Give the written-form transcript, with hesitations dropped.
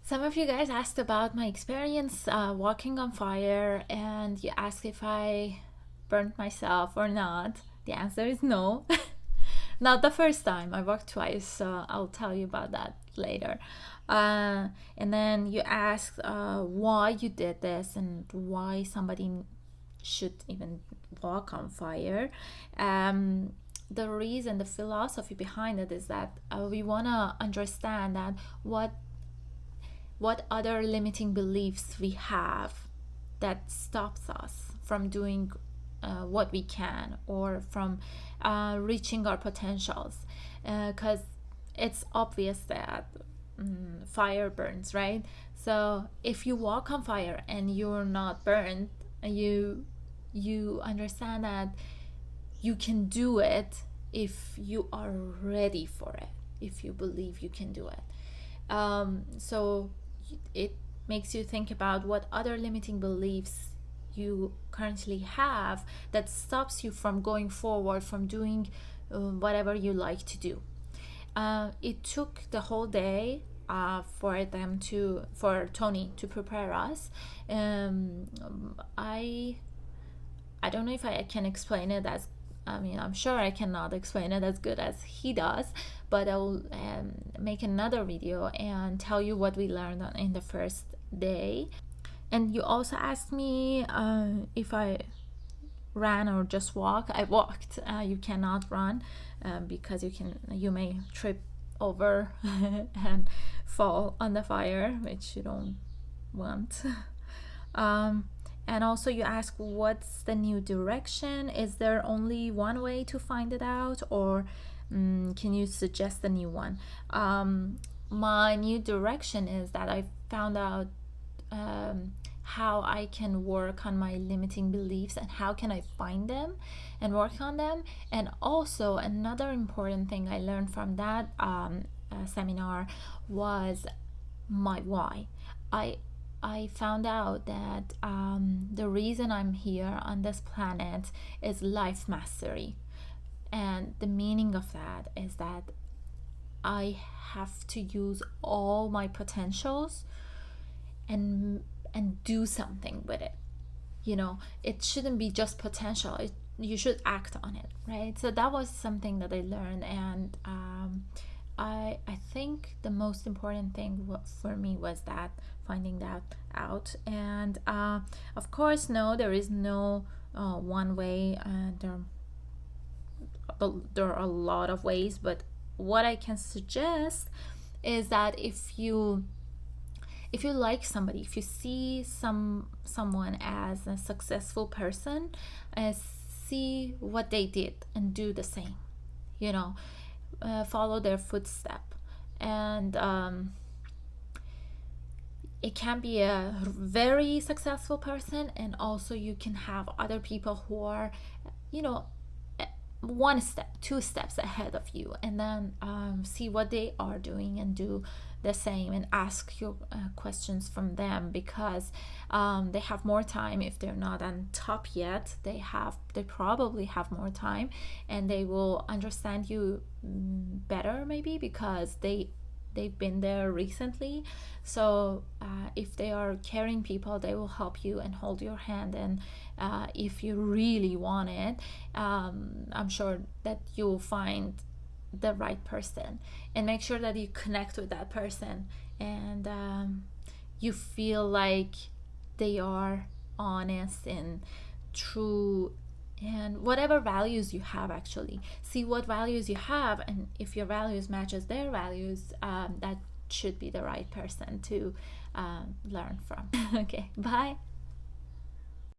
Some of you guys asked about my experience walking on fire, and you asked if I burnt myself or not. The answer is no. Not the first time. I walked twice, so I'll tell you about that later. And then you asked why you did this and why somebody should even walk on fire. The reason, the philosophy behind it is that we want to understand that what other limiting beliefs we have that stops us from doing what we can, or from reaching our potentials, because it's obvious that fire burns, right? So if you walk on fire and you're not burned, you understand that you can do it if you are ready for it, if you believe you can do it. So it makes you think about what other limiting beliefs you currently have that stops you from going forward, from doing whatever you like to do. It took the whole day for Tony to prepare us. I don't know if I can explain it as, I'm sure I cannot explain it as good as he does, but I'll make another video and tell you what we learned in the first day. And you also asked me if I ran or just walk. I walked. You cannot run because you may trip over and fall on the fire, which you don't want. And also you ask, what's the new direction? Is there only one way to find it out, or can you suggest a new one? My new direction is that I found out how I can work on my limiting beliefs and how can I find them and work on them. And also another important thing I learned from that seminar was my why. I found out that the reason I'm here on this planet is life mastery. And the meaning of that is that I have to use all my potentials and do something with it. It shouldn't be just potential. You should act on it, right? So that was something that I learned, and I think the most important thing for me was that, finding that out. And of course, no, there is no one way. There are a lot of ways, but what I can suggest is that if you like somebody, if you see someone as a successful person, see what they did and do the same. Follow their footstep. And it can be a very successful person, and also you can have other people who are one step, two steps ahead of you, and then see what they are doing and do the same, and ask your questions from them, because they have more time. If they're not on top yet, they probably have more time, and they will understand you better, maybe because they've been there recently. So if they are caring people, they will help you and hold your hand. And if you really want it, I'm sure that you'll find the right person, and make sure that you connect with that person, and you feel like they are honest and true, and whatever values you have. Actually see what values you have, and if your values matches their values, that should be the right person to learn from. Okay, bye.